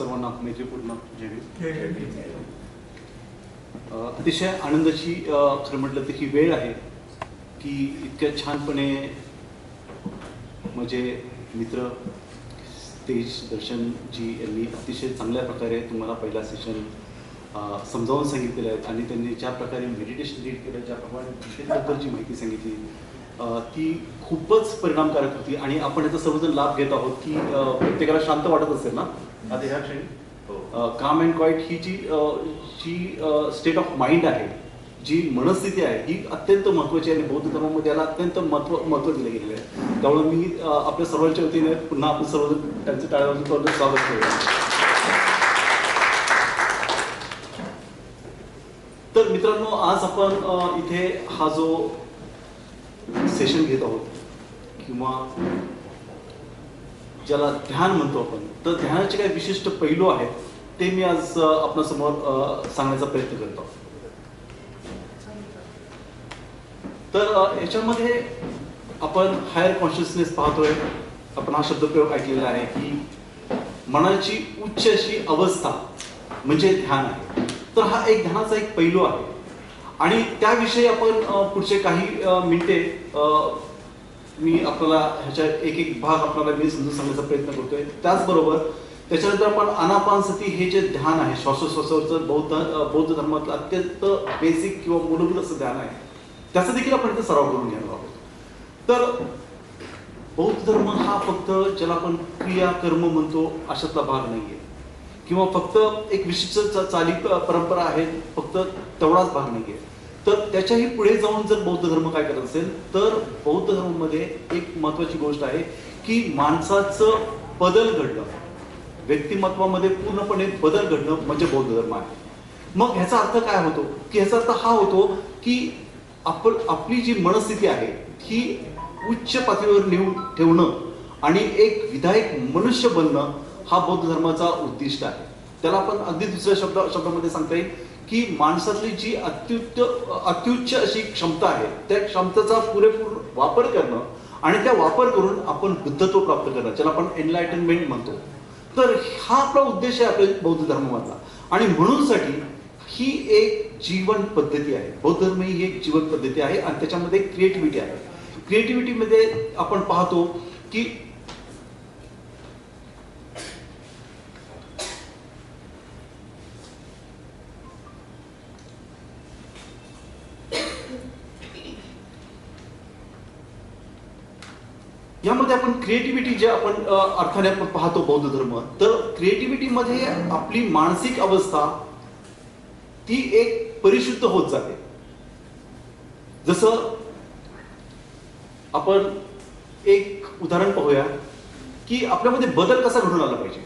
सर्वांना मैत्रीपूर्ण जय. अतिशय आनंदाची खरं म्हटलं तर ही वेळ आहे की इतक्या छानपणे माझे मित्र तेज दर्शनजी यांनी अतिशय चांगल्या प्रकारे तुम्हाला पहिला सेशन समजावून सांगितलेलं आहे आणि त्यांनी ज्या प्रकारे मेडिटेशन लीड केलं, ज्या प्रमाणे विषयाबद्दलची माहिती सांगितली ती खूपच परिणामकारक होती. आणि आपण याचा सर्वजण लाभ घेत आहोत की प्रत्येकाला शांत वाटत असेल ना आता ह्या क्षणी. काम अँड क्वाईट ही जी स्टेट ऑफ माइंड आहे, जी मनस्थिती आहे, ही अत्यंत महत्त्वाची आहे आणि बौद्ध धर्मामध्ये याला अत्यंत महत्त्व दिलं गेलेलं आहे. त्यामुळे मी आपल्या सर्वांच्या वतीने पुन्हा आपण सर्वजण त्यांचं टाळ्या वाजवून स्वागत करूया. तर मित्रांनो, आज आपण इथे हा जो सेशन घेत आहोत किंवा ज्याला ध्यान म्हणतो आपण, तर ध्यानाचे काही विशिष्ट पैलू आहेत ते मी आज आपल्यासमोर सांगण्याचा प्रयत्न करतो. तर याच्यामध्ये आपण हायर कॉन्शियसनेस पाहतोय. आपण हा शब्दप्रयोग ऐकलेला आहे की मनाची उच्च अशी अवस्था म्हणजे ध्यान आहे. तर हा एक ध्यानाचा एक पैलू आहे आणि त्याविषयी आपण पुढचे काही मिनिटे मी आपल्याला ह्याच्या एक भाग आपल्याला मी समजून सांगण्याचा प्रयत्न करतोय. त्याचबरोबर त्याच्यानंतर आपण आनापानसती हे जे ध्यान आहे, श्वासोश्वासावरचं बौद्ध धर्मातलं अत्यंत बेसिक किंवा मूलभूत असं ध्यान आहे, त्याचा देखील आपण इथे सराव करून घेणार आहोत. तर बौद्ध धर्म हा फक्त ज्याला आपण क्रिया कर्म म्हणतो अशातला भाग नाहीये किंवा फक्त एक विशिष्ट चाली परंपरा आहे, फक्त तेवढाच भाग नाहीये. तर त्याच्याही पुढे जाऊन जर बौद्ध धर्म काय करत असेल तर बौद्ध धर्मामध्ये एक महत्वाची गोष्ट आहे की माणसाचं बदल घडणं, व्यक्तिमत्वामध्ये पूर्णपणे बदल घडणं म्हणजे बौद्ध धर्म आहे. मग ह्याचा अर्थ काय होतो की ह्याचा अर्थ हा होतो की आपली जी मनस्थिती आहे ही उच्च पातळीवर नेऊन ठेवणं आणि एक विधायक मनुष्य बनणं हा बौद्ध धर्माचा उद्दिष्ट आहे. त्याला आपण अगदी दुसऱ्या शब्दामध्ये सांगता येईल की माणसातली जी अत्युच्च अशी क्षमता आहे त्या क्षमतेचा पुरेपूर वापर करणं आणि त्या वापर करून आपण बुद्धत्व प्राप्त करणं, ज्याला आपण एनलायटनमेंट म्हणतो. तर हा आपला उद्देश आहे आपल्या बौद्ध धर्मामधला. आणि म्हणूनसाठी ही एक जीवन पद्धती आहे. बौद्ध धर्म ही एक जीवन पद्धती आहे आणि त्याच्यामध्ये क्रिएटिव्हिटी आहे. क्रिएटिव्हिटीमध्ये आपण पाहतो की यामध्ये आपण क्रिएटिव्हिटी जे आपण अर्थाने आपण पाहतो बौद्ध धर्म, तर क्रिएटिव्हिटीमध्ये आपली मानसिक अवस्था ती एक परिशुद्ध होत जाते. जसं आपण एक उदाहरण पाहूया की आपल्यामध्ये बदल कसा घडून आला पाहिजे.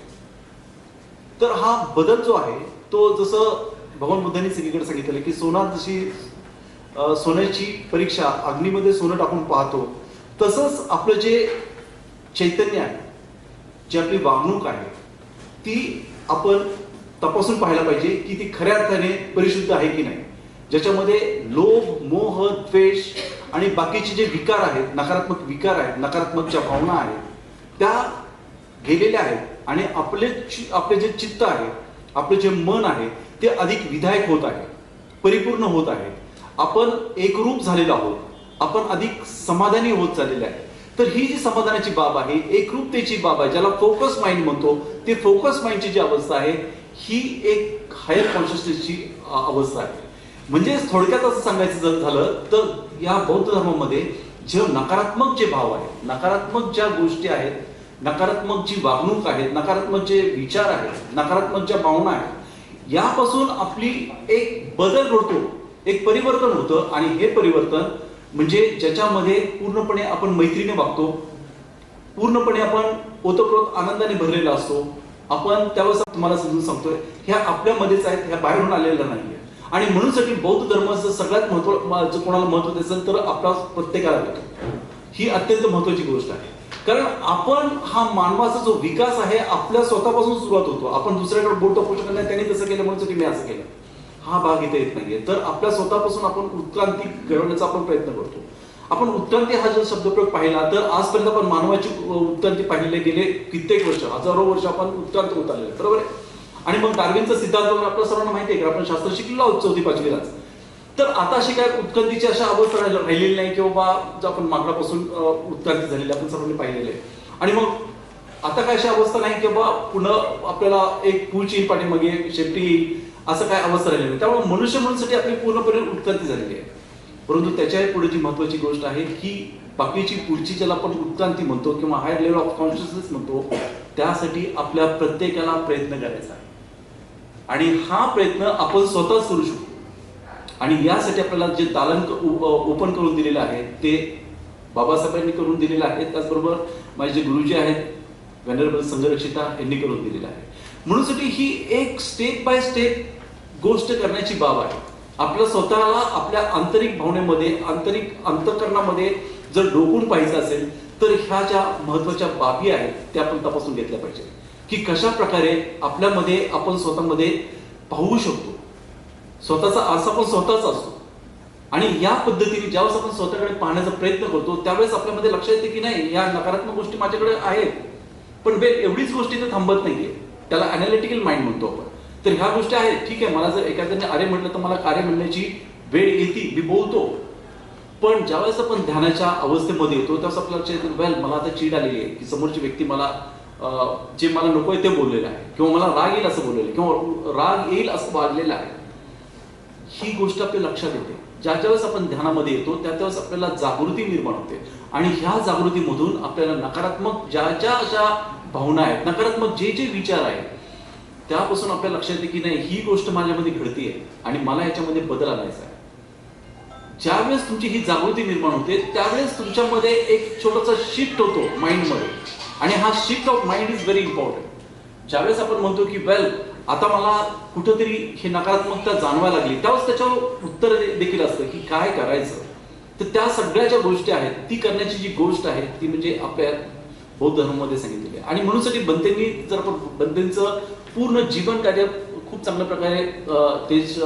तर हा बदल जो आहे तो जसं भगवान बुद्धांनी सगळीकडे सांगितलेलं की सोन्याची परीक्षा अग्नीमध्ये सोनं टाकून पाहतो, तसंच आपलं जे चैतन्य आहे, जी आपली वागणूक आहे ती आपण तपासून पाहायला पाहिजे की ती खऱ्या अर्थाने परिशुद्ध आहे की नाही. ज्याच्यामध्ये लोभ, मोह, द्वेष आणि बाकीचे जे विकार आहेत, नकारात्मक विकार आहेत, नकारात्मक ज्या भावना आहेत त्या गेलेल्या आहेत आणि आपले जे चित्त आहे, आपले जे मन आहे ते अधिक विधायक होत आहे, परिपूर्ण होत आहे. आपण एकरूप झालेलो आहोत, आपण अधिक समाधानी होत चाललेले आहे. तर ही जी समाधानाची बाब आहे, एकरूपतेची बाब आहे, ज्याला फोकस माइंड म्हणतो, ते फोकस माइंडची जी अवस्था आहे ही एक हायर कॉन्शियसनेसची अवस्था आहे. म्हणजे थोडक्यात असं सांगायचं झालं तर या बौद्ध धर्मामध्ये जे नकारात्मक जे भाव आहेत, नकारात्मक ज्या गोष्टी आहेत, नकारात्मक जी वागणूक आहे, नकारात्मक जे विचार आहेत, नकारात्मक ज्या भावना आहेत, यापासून आपली एक बदल घडतो, एक परिवर्तन होतं. आणि हे परिवर्तन म्हणजे ज्याच्यामध्ये पूर्णपणे आपण मैत्रीने वागतो, पूर्णपणे आपण ओतप्रोत आनंदाने भरलेला असतो. आपण त्यावेळेस तुम्हाला समजून सांगतोय ह्या आपल्यामध्येच आहेत, ह्या बाहेरून आलेल्या नाहीये. आणि म्हणूनसाठी बौद्ध धर्माचं सगळ्यात महत्व कोणाला महत्व द्यायचं तर आपला प्रत्येकाला देतो. ही अत्यंत महत्वाची गोष्ट आहे. कारण आपण हा मानवाचा जो विकास आहे आपल्या स्वतःपासून सुरुवात होतो. आपण दुसऱ्याकडे बोट दाखवू शकत नाही, त्यांनी तसं केलं म्हणून मी असं केलं, हा भाग इथे येत नाहीये. तर आपल्या स्वतःपासून आपण उत्क्रांती घडवण्याचा आपण प्रयत्न करतो. आपण उत्क्रांती हा जर शब्दप्रयोग पाहिला तर आजपर्यंत आपण मानवाची उत्क्रांती पाहिले गेले कित्येक वर्ष, हजारो वर्ष आपण उत्क्रांत होत आलेले, बरोबर आहे. आणि मग डार्विनचा सिद्धांत आपल्या सर्वांना माहिती आहे की आपण शास्त्र शिकलेलो आहोत 4वी-5वीलाच. तर आता अशी काय उत्क्रांतीची अशा अवस्था राहिलेली नाही की बाबा जो आपण माकडापासून उत्क्रांती झालेली आपण सर्वांनी पाहिलेले आहे. आणि मग आता काय अशी अवस्था नाही की बाबा पुन्हा आपल्याला एक पूच येईल पाठीमागे शेपटी येईल, असं काय अवस्था राहिली नाही. त्यामुळे मनुष्य म्हणूनसाठी आपली पूर्णपणे उत्क्रांती झालेली आहे. परंतु त्याच्याही पुढे जी महत्वाची गोष्ट आहे की बाकीची पुढची ज्याला आपण उत्क्रांती म्हणतो किंवा हायर लेवल ऑफ कॉन्शियसनेस म्हणतो, त्यासाठी आपल्या प्रत्येकाला प्रयत्न करायचा आहे. आणि हा प्रयत्न आपण स्वतःच करू शकतो. आणि यासाठी आपल्याला जे दालन ओपन करून दिलेलं आहे ते बाबासाहेबांनी करून दिलेलं आहे. त्याचबरोबर माझे जे गुरुजी आहेत वेनरेबल संघरक्षिता यांनी करून दिलेलं आहे. म्हणूनसाठी ही एक स्टेप बाय स्टेप गोष्ट करण्याची बाब आहे. आपल्या स्वतःला आपल्या आंतरिक भावनेमध्ये, आंतरिक अंतःकरणामध्ये जर डोकून पाहायचं असेल तर ह्या ज्या महत्वाच्या बाबी आहेत त्या आपण तपासून घेतल्या पाहिजे की कशा प्रकारे आपल्यामध्ये आपण स्वतःमध्ये पाहू शकतो. स्वतःचा आरसा पण स्वतःच असतो. आणि या पद्धतीने ज्यावेळेस आपण स्वतःकडे पाहण्याचा प्रयत्न करतो त्यावेळेस आपल्यामध्ये लक्षात येते की नाही, या नकारात्मक गोष्टी माझ्याकडे आहेत, पण एवढीच गोष्टी ते थांबत नाहीये. त्याला अनालिटिकल माइंड म्हणतो आपण. तर ह्या गोष्टी आहेत, ठीक आहे, मला जर एखाद्याने अरे म्हटलं तर मला कार्य म्हणण्याची वेळ येते, मी बोलतो. पण ज्यावेळेस आपण ध्यानाच्या अवस्थेमध्ये येतो त्यावेळेस आपल्याला लक्षात येतं वेल मला आता चीड आलेली आहे की समोरची व्यक्ती मला जे मला नको आहे ते बोललेलं आहे, किंवा मला राग येईल असं बोललेलं आहे, किंवा राग येईल असं वागलेलं आहे. ही गोष्ट आपल्या लक्षात येते. ज्या ज्यावेळेस आपण ध्यानामध्ये येतो त्यावेळेस आपल्याला जागृती निर्माण होते. आणि ह्या जागृतीमधून आपल्याला नकारात्मक ज्या ज्या अशा भावना आहेत, नकारात्मक जे जे विचार आहेत, त्यापासून आपल्याला लक्षात येते की नाही, ही गोष्ट माझ्यामध्ये घडतीये आणि मला याच्यामध्ये बदल आणायचा आहे. ज्यावेळेस तुमची ही जागृती निर्माण होते त्यावेळेस तुमच्यामध्ये एक छोटासा शिफ्ट होतो माइंडमध्ये. आणि हा shift of mind is very important. ज्यावेळेस आपण म्हणतो की वेल आता मला कुठंतरी ही नकारात्मकता जाणवायला लागली, त्यावेळेस त्याच्यावर उत्तर देखील असतं की काय करायचं. तर त्या सगळ्या ज्या गोष्टी आहेत ती करण्याची जी गोष्ट आहे ती म्हणजे आपल्या बौद्ध धर्मामध्ये सांगितलेली आहे. आणि म्हणूनसाठी बंतेंनी जर आपण बंतेंचं पूर्ण जीवन कार्य खूप चांगल्या प्रकारे तेज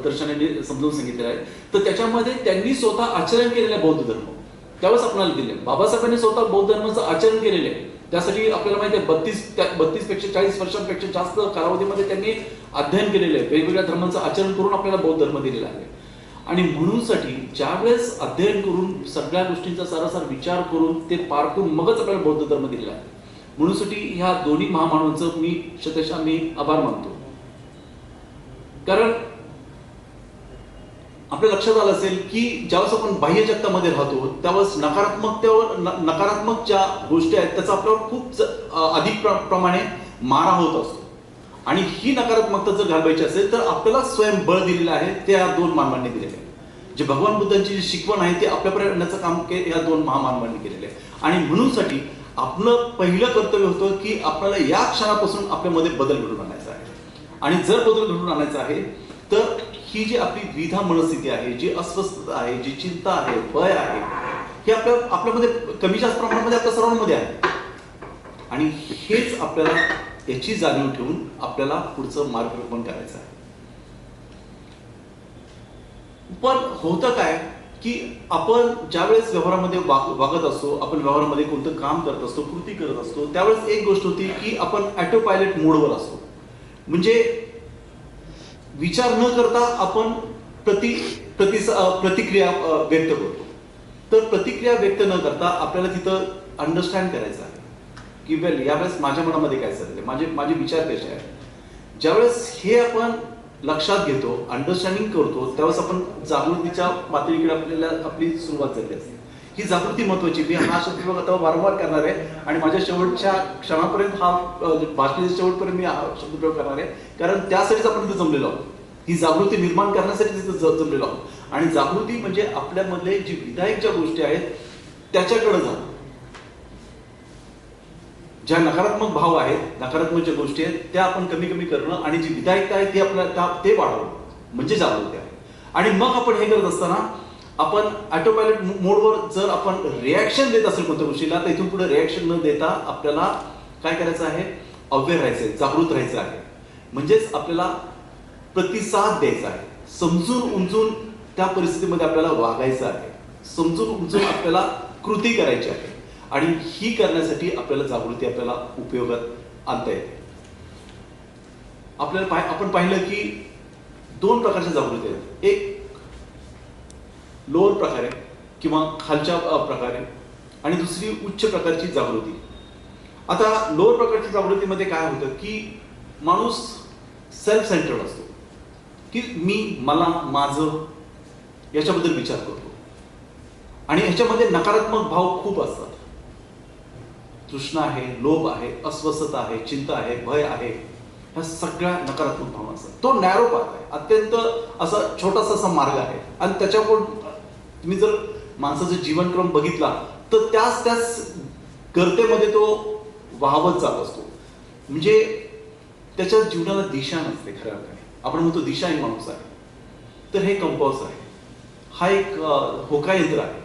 दर्शनाने समजावून सांगितलेलं आहे. तर त्याच्यामध्ये त्यांनी स्वतः आचरण केलेलं आहे बौद्ध धर्म, त्यावेळेस आपल्याला दिले. बाबासाहेबांनी स्वतः बौद्ध धर्माचं आचरण केलेलं आहे. त्यासाठी आपल्याला माहिती आहे 32 पेक्षा 40 वर्षांपेक्षा जास्त कालावधीमध्ये त्यांनी अध्ययन केलेलं आहे. वेगवेगळ्या धर्मांचं आचरण करून आपल्याला बौद्ध धर्म दिलेला आहे. आणि म्हणूनसाठी ज्यावेळेस अध्ययन करून सगळ्या गोष्टींचा सारासार विचार करून ते पारखून मगच आपल्याला बौद्ध धर्म दिलेला आहे. म्हणूनसाठी ह्या दोन्ही महामानवांचं मी शतशः आभार मानतो. कारण आपल्या लक्षात आलं असेल की ज्यावेळेस आपण बाह्य जगतामध्ये राहतो त्यावेळेस नकारात्मक ज्या गोष्टी आहेत त्याचा आपल्यावर खूप अधिक प्रमाणे मारा होत असतो. आणि ही नकारात्मकता जर घालवायची असेल तर आपल्याला स्वयंबळ दिलेलं आहे, ते या दोन मानवांनी दिलेले आहे. जे भगवान बुद्धांची जी शिकवण आहे ते आपल्यापर्यंत आणण्याचं काम या दोन महामानवांनी केलेलं आहे. आणि म्हणूनसाठी आपलं पहिलं कर्तव्य होतं की आपल्याला या क्षणापासून आपल्यामध्ये बदल घडून आणायचा आहे. आणि जर बदल घडून आणायचा आहे तर ही जी आपली द्विधा मनस्थिती आहे, जी अस्वस्थता आहे, जी चिंता आहे, भय आहे, हे आपल्यामध्ये कमी जास्त प्रमाणामध्ये आपल्या सर्वांमध्ये आहे. आणि हेच आपल्याला याची जाणीव ठेवून आपल्याला पुढचं मार्गक्रमण करायचं आहे. पण होतं काय की आपण ज्यावेळेस व्यवहारामध्ये वागत असतो, आपण व्यवहारामध्ये कोणतं काम करत असतो, कृती करत असतो, त्यावेळेस एक गोष्ट होती की आपण ऑटो पायलट मोडवर असतो. म्हणजे विचार न करता आपण प्रतिक्रिया व्यक्त करतो. तर प्रतिक्रिया व्यक्त न करता आपल्याला तिथं अंडरस्टँड करायचं आहे की वेल यावेळेस माझ्या मनामध्ये काय चाललंय, माझे विचार कसे आहेत. ज्यावेळेस हे आपण लक्षात घेतो, अंडरस्टँडिंग करतो, त्यावेळेस आपण जागृतीच्या पातळीकडे आपली सुरुवात झाली असते. ही जागृती महत्वाची. मी हा शब्द आता वारंवार करणार आहे आणि माझ्या शेवटच्या क्षणापर्यंत हा भाषणाच्या शेवटपर्यंत मी हा शब्दप्रयोग करणार आहे. कारण त्यासाठीच आपण तिथे जमलेलो आहोत, ही जागृती निर्माण करण्यासाठी तिथे जमलेलो आहोत. आणि जागृती म्हणजे आपल्यामधले जी विधायक ज्या गोष्टी आहेत त्याच्याकडे जाणं. ज्या नकारात्मक भाव आहेत, नकारात्मक ज्या गोष्टी आहेत त्या आपण कमी कमी करणं आणि जी विधायकता आहे ती आपल्याला ते वाढवणं म्हणजे जागृती आहे. आणि मग आपण हे करत असताना आपण ऑटो पायलट मोडवर जर आपण रिॲक्शन देत असेल कोणत्या गोष्टीला तर इथून पुढे रिॲक्शन न देता आपल्याला काय करायचं आहे, अवेअर राहायचंय, जागृत राहायचं आहे. म्हणजेच आपल्याला प्रतिसाद द्यायचा आहे, समजून उमजून त्या परिस्थितीमध्ये आपल्याला वागायचं आहे. समजून उमजून आपल्याला कृती करायची आहे आणि ही करण्यासाठी आपल्याला जागृती आपल्याला उपयोगात आणता येते. आपल्याला आपण पाहिलं की दोन प्रकारच्या जागृती आहेत. एक लोअर प्रकारे किंवा खालच्या प्रकारे आणि दुसरी उच्च प्रकारची जागृती. आता लोअर प्रकारच्या जागृतीमध्ये काय होतं की माणूस सेल्फ सेंटर्ड असतो, की मी, मला, माझं याच्याबद्दल विचार करतो आणि ह्याच्यामध्ये नकारात्मक भाव खूप असतात. तृष्णा आहे, लोभ आहे, अस्वस्थता आहे, चिंता आहे, भय आहे, ह्या सगळ्या नकारात्मक भावना असतात. तो नॅरो पाथ आहे, अत्यंत असा छोटासा असा मार्ग आहे आणि त्याच्यावर तुम्ही जर माणसाचा जीवनक्रम बघितला तर त्याच गर्तेमध्ये तो वाहवत जात असतो. म्हणजे त्याच्या जीवनाला दिशा नसते खऱ्या अर्थाने. आपण म्हणतो दिशाहीन माणूस आहे. तर हे कंपास आहे, हा एक होका यंत्र आहे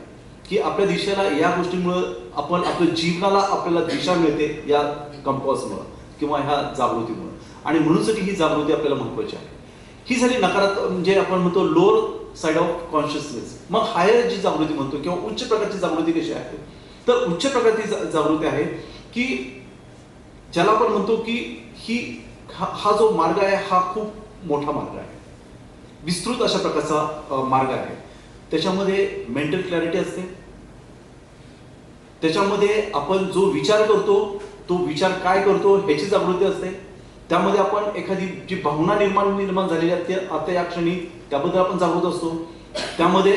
की आपल्या दिशेला या गोष्टीमुळं आपण आपल्या जीवनाला आपल्याला दिशा मिळते या कंपासमुळं किंवा ह्या जागृतीमुळं. आणि म्हणूनसाठी ही जागृती आपल्याला महत्वाची आहे. ही झाली नकारात्मक, म्हणजे आपण म्हणतो लोअर साइड ऑफ कॉन्शियसनेस. मग हायर जी जागृती म्हणतो किंवा उच्च प्रकारची जागृती कशी आहे, तर उच्च प्रकारची जागृती आहे की ज्याला आपण म्हणतो की हा जो मार्ग आहे हा खूप मोठा मार्ग आहे, विस्तृत अशा प्रकारचा मार्ग आहे. त्याच्यामध्ये मेंटल क्लॅरिटी असते, त्याच्यामध्ये आपण जो विचार करतो तो विचार काय करतो ह्याची जागृती असते, त्यामध्ये आपण एखादी जी भावना निर्माण झालेली आहे आता या क्षणी त्याबद्दल आपण जागृत असतो, त्यामध्ये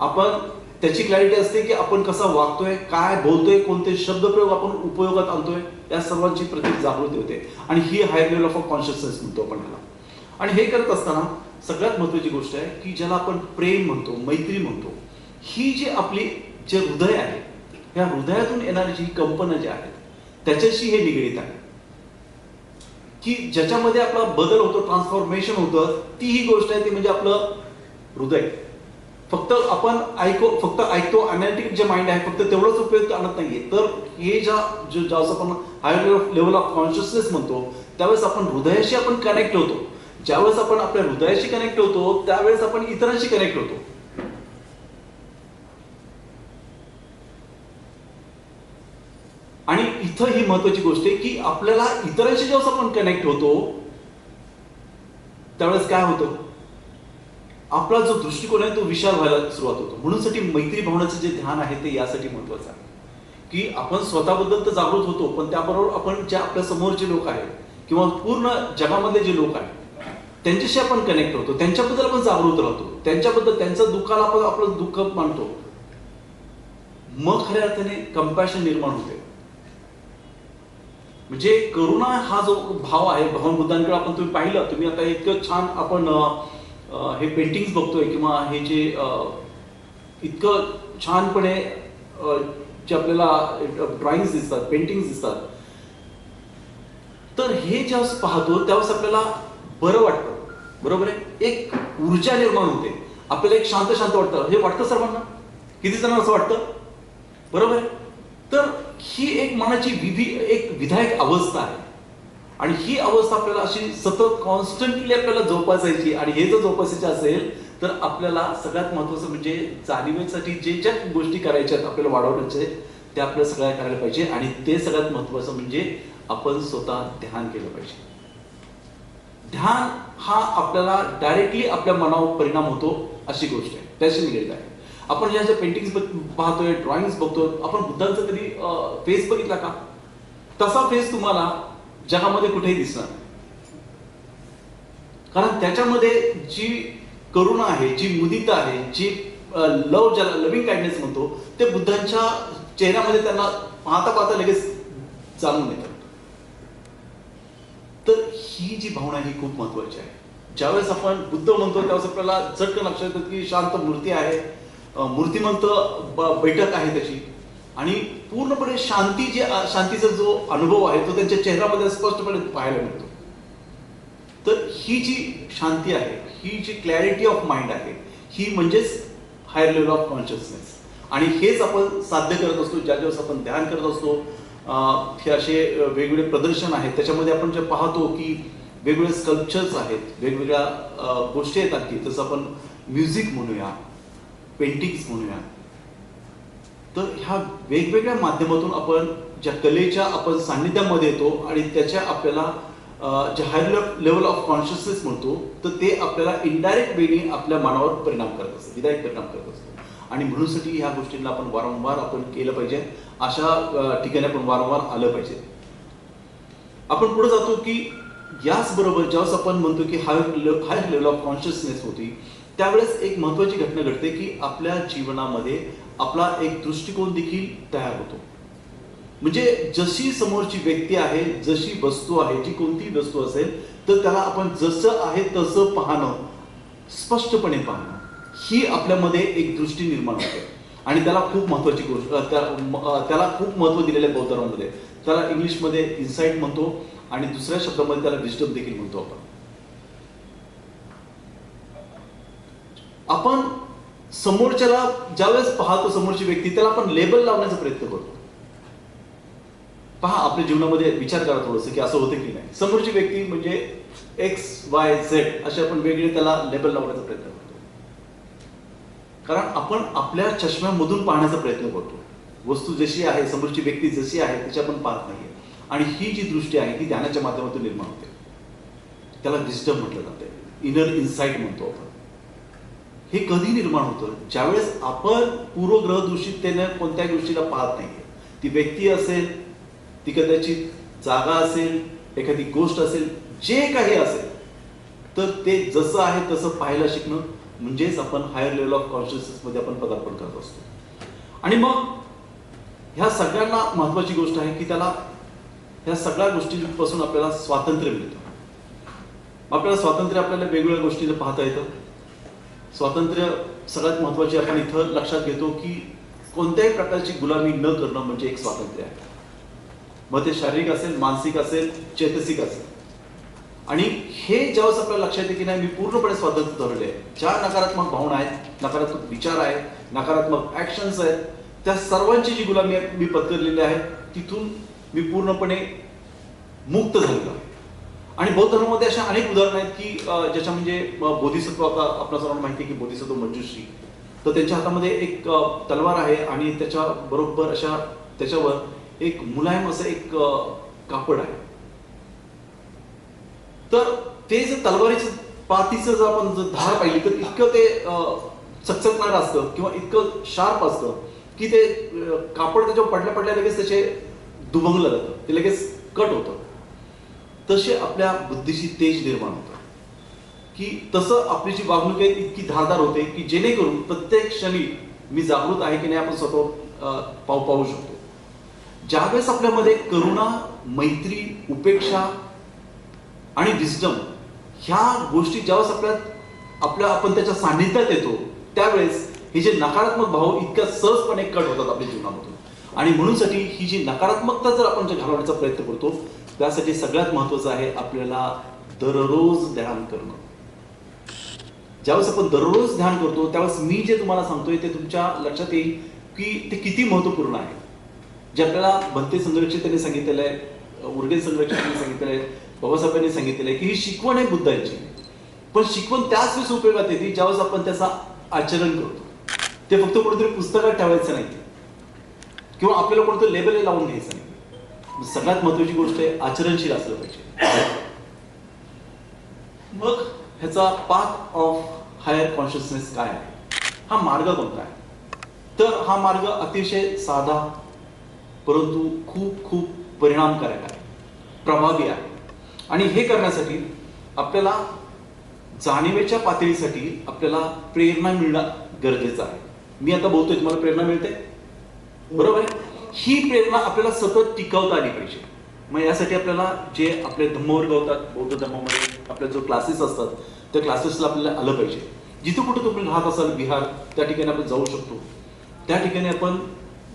आपण त्याची क्लॅरिटी असते की आपण कसा वागतोय, काय बोलतोय, कोणते शब्दप्रयोग आपण उपयोगात आणतोय, या सर्वांची प्रत्येक जागृती होते. आणि ही हायर लेवल ऑफ कॉन्शियसनेस म्हणतो आपण ह्याला. आणि हे करत असताना सगळ्यात महत्वाची गोष्ट आहे की ज्याला आपण प्रेम म्हणतो, मैत्री म्हणतो, ही जी आपली जे हृदय आहे, या हृदयातून येणारी जी कंपनं जी आहेत त्याच्याशी हे निगडीत आहे, की ज्याच्यामध्ये आपला बदल होतो, ट्रान्सफॉर्मेशन होतं. ती ही गोष्ट आहे ती म्हणजे आपलं हृदय. फक्त आपण ऐकतो अनॅलिटिक जे माइंड आहे फक्त तेवढंच उपयोग आणत नाहीये. तर हे ज्यावेळेस आपण हायर लेवल ऑफ कॉन्शियसनेस म्हणतो त्यावेळेस आपण हृदयाशी आपण कनेक्ट होतो. ज्यावेळेस आपण आपल्या हृदयाशी कनेक्ट होतो त्यावेळेस आपण इतरांशी कनेक्ट होतो. आणि इथं ही महत्वाची गोष्ट आहे की आपल्याला इतरांशी जेव्हा आपण कनेक्ट होतो त्यावेळेस काय होतं, आपला जो दृष्टिकोन आहे तो विशाल व्हायला सुरुवात होतो. म्हणूनसाठी मैत्री भावनाचं जे ध्यान आहे ते यासाठी महत्वाचं आहे की आपण स्वतःबद्दल तर जागृत होतो, पण त्याबरोबर आपण ज्या आपल्या समोरचे लोक आहेत किंवा पूर्ण जगामधले जे लोक आहेत त्यांच्याशी आपण कनेक्ट होतो, त्यांच्याबद्दल आपण जागृत राहतो, त्यांच्याबद्दल त्यांचं दुःखाला आपण आपलं दुःख मानतो. मग खऱ्या अर्थाने कंपॅशन निर्माण होते. म्हणजे करुणा हा जो भाव आहे, भगवान बुद्धांकडे आपण तुम्ही पाहिलं, तुम्ही आता इतकं छान आपण हे पेंटिंग्स बघतोय किंवा हे जे इतकं छानपणे जे आपल्याला ड्रॉइंग्स दिसतात, पेंटिंग्स दिसतात, तर हे ज्यावेळेस पाहतो त्यावेळेस आपल्याला बरं वाटतं. बरोबर आहे, एक ऊर्जा निर्माण होते, आपल्याला एक शांत वाटतं. हे वाटतं सर्वांना, किती जणांना असं वाटतं? बरोबर आहे. तर ही एक मनाची एक विधायक अवस्था आहे आणि ही अवस्था आपल्याला अशी सतत कॉन्स्टंटली आपल्याला जोपासायची. आणि हे जर जोपासायचे असेल तर आपल्याला सगळ्यात महत्वाचं म्हणजे जाणीवेसाठी ज्या गोष्टी करायच्या आहेत आपल्याला वाढवण्याचे ते आपल्याला सगळ्या करायला पाहिजे. आणि ते सगळ्यात महत्वाचं म्हणजे आपण स्वतः ध्यान केलं पाहिजे. ध्यान हा आपल्याला डायरेक्टली आपल्या मनावर परिणाम होतो अशी गोष्ट आहे, त्याशी निगडीत आहे. आपण ज्या पेंटिंग्स पाहतोय, ड्रॉइंग्स बघतोय, आपण बुद्धांचा कधी फेस बघितला का? तसा फेस तुम्हाला जगामध्ये कुठेही दिसणार नाही. कारण त्याच्यामध्ये जी करुणा आहे, जी मुदिता आहे, जी ज्याला लव्हिंग काइंडनेस म्हणतो, ते बुद्धांच्या चेहऱ्यामध्ये त्यांना पाहता लगेच जाणून येतं. तर ही जी भावना ही खूप महत्वाची आहे. ज्यावेळेस आपण बुद्ध म्हणतो त्यावेळेस आपल्याला झटकन लक्षात येतं की शांत मूर्ती आहे, मूर्तिमंत बैठक आहे त्याची, आणि पूर्णपणे शांतीचा जो अनुभव आहे तो त्यांच्या चेहऱ्यामध्ये स्पष्टपणे पाहायला मिळतो. तर ही जी शांती आहे, ही जी क्लॅरिटी ऑफ माइंड आहे, ही म्हणजेच हायर लेवल ऑफ कॉन्शियसनेस. आणि हेच आपण साध्य करत असतो ज्या दिवस आपण ध्यान करत असतो. हे असे वेगवेगळे प्रदर्शन आहेत, त्याच्यामध्ये आपण जे पाहतो की वेगवेगळे स्कल्पचर्स आहेत, वेगवेगळ्या गोष्टी येतात की जसं आपण म्युझिक म्हणूया, पेंटिंग्स म्हणूया, तर ह्या वेगवेगळ्या माध्यमातून आपण ज्या कलेच्या आपण सान्निध्यामध्ये येतो आणि त्याच्या आपल्याला जे हायर लेवल ऑफ कॉन्शियसनेस म्हणतो, तर ते आपल्याला इनडायरेक्ट वेने आपल्या मनावर परिणाम करत असतं, विधायक परिणाम करत असतं. आणि म्हणूनसाठी ह्या गोष्टींना आपण वारंवार आपण केलं पाहिजे, अशा ठिकाणी आपण वारंवार आलं पाहिजे. आपण पुढे जातो की याचबरोबर ज्यावेळेस आपण म्हणतो की हायर लेवल ऑफ कॉन्शियसनेस होती, त्यावेळेस एक महत्वाची घटना घडते की आपल्या जीवनामध्ये आपला एक दृष्टिकोन देखील तयार होतो. म्हणजे जशी समोरची व्यक्ती आहे, जशी वस्तू आहे, जी कोणतीही वस्तू असेल, तर त्याला आपण जसं आहे तसं पाहणं, स्पष्टपणे पाहणं, ही आपल्यामध्ये एक दृष्टी निर्माण होते. आणि त्याला खूप महत्वाची गोष्ट, त्याला खूप महत्व दिलेलं आहे बौद्ध धर्मामध्ये. त्याला इंग्लिशमध्ये इन्साइट म्हणतो आणि दुसऱ्या शब्दामध्ये त्याला विस्डम देखील म्हणतो. आपण समोरच्याला ज्यावेळेस पाहतो, समोरची व्यक्ती, त्याला आपण लेबल लावण्याचा प्रयत्न करतो. पहा, आपल्या जीवनामध्ये विचार करा थोडंसं की असं होतं की नाही. समोरची व्यक्ती म्हणजे XYZ असे आपण वेगळे त्याला लेबल लावण्याचा प्रयत्न करतो, कारण आपण आपल्या चष्म्यामधून पाहण्याचा प्रयत्न करतो. वस्तू जशी आहे, समोरची व्यक्ती जशी आहे त्याची आपण पाहत नाहीये. आणि ही जी दृष्टी आहे ती ध्यानाच्या माध्यमातून निर्माण होते. त्याला विस्डम म्हटलं जाते, इनर इन्साइट म्हणतो आपण. हे कधी निर्माण होतं? ज्यावेळेस आपण पूर्वग्रहदूषिततेने कोणत्या गोष्टीला पाहत नाहीये. ती व्यक्ती असेल, ती कदाचित जागा असेल, एखादी गोष्ट असेल, जे काही असेल, तर ते जसं आहे तसं पाहायला शिकणं म्हणजेच आपण हायर लेवल ऑफ कॉन्शियसनेस मध्ये आपण पदार्पण करत असतो. आणि मग ह्या सगळ्यांना महत्वाची गोष्ट आहे की त्याला ह्या सगळ्या गोष्टींपासून आपल्याला स्वातंत्र्य मिळतं. आपल्याला स्वातंत्र्य आपल्याला वेगवेगळ्या गोष्टींना पाहता येतं. स्वातंत्र्य सगळ्यात महत्वाचे आपण इथं लक्षात घेतो की कोणत्याही प्रकारची गुलामी न करणं म्हणजे एक स्वातंत्र्य आहे. मग ते शारीरिक असेल, मानसिक असेल, चैतसिक असेल. आणि हे ज्यावेळेस आपल्याला लक्षात येते की नाही, मी पूर्णपणे स्वातंत्र्य धरले आहे. ज्या नकारात्मक भावना आहेत, नकारात्मक विचार आहेत, नकारात्मक ऍक्शन्स आहेत, त्या सर्वांची जी गुलामी मी पत्करलेली आहे, तिथून मी पूर्णपणे मुक्त झालेलो आहे. आणि बौद्ध धर्मामध्ये अशा अनेक उदाहरणं आहेत की ज्याच्या म्हणजे बोधिसत्व, आता आपल्या सर्वांना माहिती आहे की बोधिसत्व मंजुश्री, तर त्यांच्या हातामध्ये एक तलवार आहे आणि त्याच्या बरोबर अशा त्याच्यावर एक मुलायम असं एक कापड आहे. तर ते जर तलवारीचं पातीचं जर आपण जर धार पाहिली तर इतकं ते चकचकणारं असतं किंवा इतकं शार्प असतं की ते कापड त्याच्यावर पडल्या पडल्या लगेच त्याचे दुभंगलं जातं, ते लगेच कट होतं. तसे आपल्या बुद्धीशी तेज निर्माण होतं की तसं आपली जी वागणूक आहे इतकी धारदार होते की जेणेकरून प्रत्येक क्षणी मी जागृत आहे की नाही आपण स्वतः पाहू शकतो. ज्यावेळेस आपल्यामध्ये करुणा, मैत्री, उपेक्षा आणि विस्डम ह्या गोष्टी ज्यावेळेस आपण त्याच्या सान्निध्यात येतो, त्यावेळेस हे जे नकारात्मक भाव इतक्या सहजपणे कट होतात आपल्या जीवनामधून. आणि म्हणूनसाठी ही जी नकारात्मकता जर आपण घालवण्याचा प्रयत्न करतो, त्यासाठी सगळ्यात महत्वाचं आहे आपल्याला दररोज ध्यान करणं. ज्यावेळेस आपण दररोज ध्यान करतो त्यावेळेस मी जे तुम्हाला सांगतोय ते तुमच्या लक्षात येईल की ते किती महत्वपूर्ण आहे. जे आपल्याला भंते संरक्षित त्यांनी सांगितलेलं आहे, उर्गे संरक्षित त्यांनी सांगितलेलं आहे, बाबासाहेबांनी सांगितलेलं आहे की ही शिकवण आहे बुद्धांची. पण शिकवण त्याच वेळेस उपयोगात येते ज्यावेळेस आपण त्याचा आचरण करतो. ते फक्त कुठेतरी पुस्तकात ठेवायचं नाही किंवा आपल्याला कोणतं लेबल लावून घ्यायचं नाही. सगळ्यात महत्वाची गोष्ट आहे आचरणशील असलं पाहिजे. मग ह्याचा पाथ ऑफ हायर कॉन्शियसनेस काय आहे, हा मार्ग कोणता आहे? तर हा मार्ग अतिशय साधा परंतु खूप खूप परिणामकारक आहे, प्रभावी आहे. आणि हे करण्यासाठी आपल्याला जाणीवेच्या पातळीसाठी आपल्याला प्रेरणा मिळणं गरजेचं आहे. मी आता बोलतोय, तुम्हाला प्रेरणा मिळते, बरोबर आहे? ही प्रेरणा आपल्याला सतत टिकवता आली पाहिजे. मग यासाठी आपल्याला जे आपले धम्मवर्ग होतात बौद्ध धर्मामध्ये, आपले जो क्लासेस असतात त्या क्लासेसला आपल्याला आलं पाहिजे. जिथे कुठे तुम्ही राहत असाल विहार, त्या ठिकाणी आपण जाऊ शकतो. त्या ठिकाणी आपण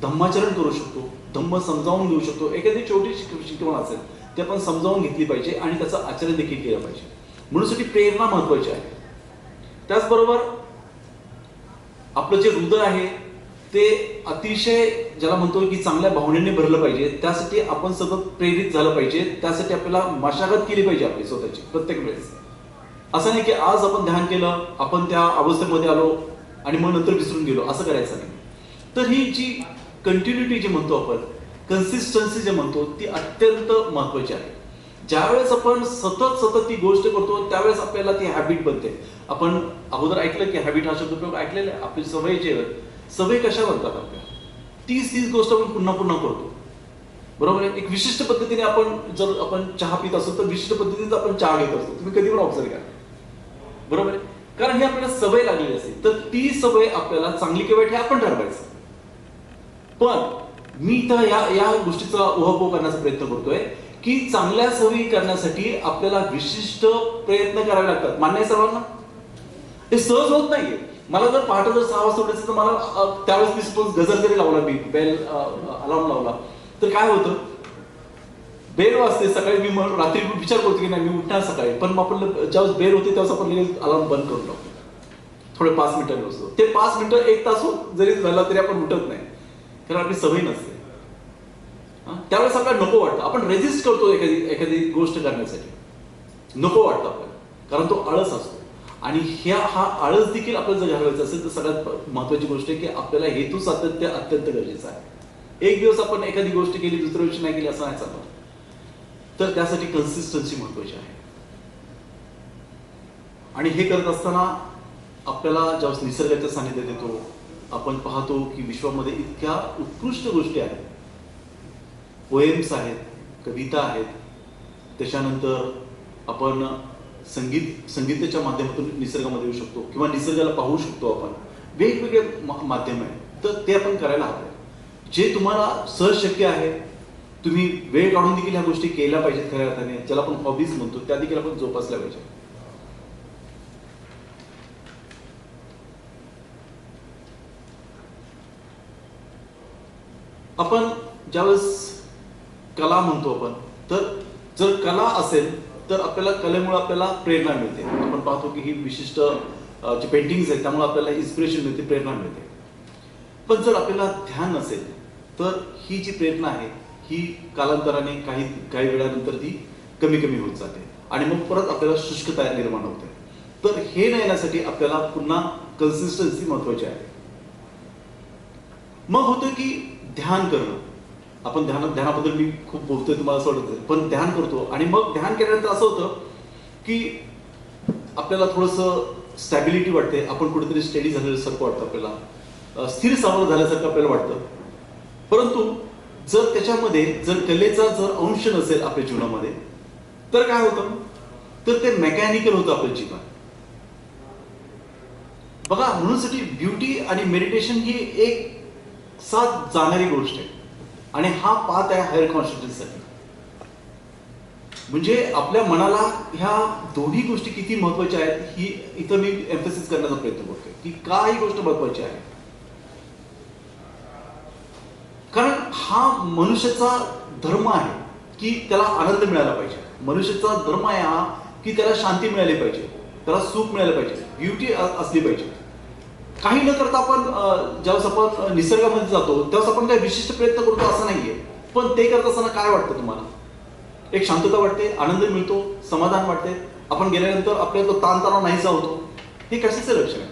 धम्माचरण करू शकतो, धम्म समजावून घेऊ शकतो. एखादी छोटी शिकवण असेल ते आपण समजावून घेतली पाहिजे आणि त्याचं आचरण देखील केलं पाहिजे. म्हणून प्रेरणा महत्वाची आहे. त्याचबरोबर आपलं जे हृदय आहे ते अतिशय ज्याला म्हणतो की चांगल्या भावनेने भरलं पाहिजे. त्यासाठी आपण सतत प्रेरित झालं पाहिजे. त्यासाठी आपल्याला मशागत केली पाहिजे आपली स्वतःची प्रत्येक वेळेस. असं नाही की आज आपण ध्यान केलं, आपण त्या अवस्थेमध्ये आलो आणि मग नंतर विसरून गेलो, असं करायचं नाही. तर ही जी कंटिन्युटी जे म्हणतो आपण, कन्सिस्टन्सी जे म्हणतो, ती अत्यंत महत्वाची आहे. ज्यावेळेस आपण सतत ती गोष्ट करतो त्यावेळेस आपल्याला ती हॅबिट बनते. आपण अगोदर ऐकलं की हॅबिट हा शब्दप्रयोग ऐकलेला आहे. आपली सवय जे सवय कशा बनतात आपल्या, तीच गोष्ट आपण पुन्हा करतो, बरोबर आहे. एक विशिष्ट पद्धतीने जर आपण चहा पित असतो तर विशिष्ट पद्धतीने आपण चहा घेत असतो. तुम्ही कधी पण ऑब्झर्व करा, बरोबर आहे. कारण ही आपल्याला सवय लागलेली असेल तर ती सवय आपल्याला चांगली किंवा वाईट हे आपण ठरवायचं. पण मी तर या गोष्टीचा उहापोह करण्याचा प्रयत्न करतोय की चांगल्या सवयी करण्यासाठी आपल्याला विशिष्ट प्रयत्न करावे लागतात. मान्य आहे सर्वांना? हे सहज होत नाहीये. मला जर पहाटे 6 वाजता उठायचं तर मला त्यावेळेस मी सपोज गजर जरी लावला, मी बेल अलार्म लावला तर काय होतं, बेल वाजते सकाळी, मी रात्री विचार करतो की नाही मी उठणार सकाळी, पण मग आपण ज्यावेळेस बेल होते त्यावेळेस आपण अलार्म बंद करून लावतो, थोडे 5 मिनिटांनी बसतो. ते 5 मिनिटं 1 तास जरी झाला तरी आपण उठत नाही, कारण आपली सवय नसते. त्यावेळेस आपल्याला नको वाटतं, आपण रेजिस्ट करतो एखादी गोष्ट करण्यासाठी, नको वाटतं आपल्याला, कारण तो आळस असतो. आणि हा आळस देखील आपल्याला जर घालवायचा असेल तर सगळ्यात महत्वाची गोष्ट आहे की आपल्याला हेतू सातत्य अत्यंत गरजेचं आहे. एक दिवस आपण एखादी गोष्ट केली, दुसऱ्या दिवशी नाही केली असं नाही चालत. तर त्यासाठी कन्सिस्टन्सी महत्वाची आहे. आणि हे करत असताना आपल्याला ज्यावेळेस निसर्गाच्या सानिध्यात येतो, आपण पाहतो की विश्वामध्ये इतक्या उत्कृष्ट गोष्टी आहेत, पोएम्स आहेत, कविता आहेत, त्याच्यानंतर आपण संगीताच्या माध्यमातून निसर्गामध्ये येऊ शकतो किंवा निसर्गाला पाहू शकतो. आपण वेगवेगळे माध्यम आहेत, तर ते आपण करायला हवं. जे तुम्हाला सहज शक्य आहे, तुम्ही वेळ काढून देखील ह्या गोष्टी केल्या पाहिजेत. खऱ्या अर्थाने ज्याला आपण हॉबीज म्हणतो त्या देखील आपण जोपासल्या पाहिजे. आपण ज्यावेळेस कला म्हणतो आपण, तर जर कला असेल तर आपल्याला कलेमुळे आपल्याला प्रेरणा मिळते. आपण पाहतो की ही विशिष्ट जे पेंटिंग्स आहेत त्यामुळे आपल्याला इन्स्पिरेशन मिळते, प्रेरणा मिळते. पण जर आपल्याला ध्यान नसेल तर ही जी प्रेरणा आहे ही कालांतराने काही वेळानंतर ती कमी होत जाते आणि मग परत आपल्याला शुष्कता निर्माण होते. तर हे न येण्यासाठी आपल्याला पुन्हा कन्सिस्टन्सी महत्वाची आहे. मग होतं की ध्यान करणं. आपण ध्यानाबद्दल मी खूप बोलतोय तुम्हाला असं वाटत, पण ध्यान करतो आणि मग ध्यान केल्यानंतर असं होतं की आपल्याला थोडंसं स्टॅबिलिटी वाटते, आपण कुठेतरी स्टेडी झाल्यासारखं वाटतं, आपल्याला स्थिर सावर झाल्यासारखं आपल्याला वाटतं. परंतु जर त्याच्यामध्ये जर कलेचा जर अंश नसेल आपल्या जीवनामध्ये तर काय होतं, तर ते मेकॅनिकल होतं आपलं जीवन. बघा, म्हणूनसाठी ब्युटी आणि मेडिटेशन ही एक साथ जाणारी गोष्ट आहे आणि हा पाथ आहे हायर कॉन्शियसनेससाठी. म्हणजे आपल्या मनाला ह्या दोन्ही गोष्टी किती महत्वाच्या आहेत ही इथं मी एम्फसिस करण्याचा प्रयत्न करतोय की का ही गोष्ट महत्वाची आहे. कारण हा मनुष्याचा धर्म आहे की त्याला आनंद मिळाला पाहिजे. मनुष्याचा धर्म आहे हा की त्याला शांती मिळाली पाहिजे, त्याला सुख मिळालं पाहिजे, ब्युटी असली पाहिजे. काही न करता आपण ज्यावेळेस आपण निसर्गामध्ये जातो त्यावेळेस आपण काही विशिष्ट प्रयत्न करतो असं नाहीये, पण ते करत असताना काय वाटतं तुम्हाला? एक शांतता वाटते, आनंद मिळतो, समाधान वाटते. आपण गेल्यानंतर आपल्याला तो ताणतणाव नाहीसा होतो. हे कशाचे लक्षण आहे?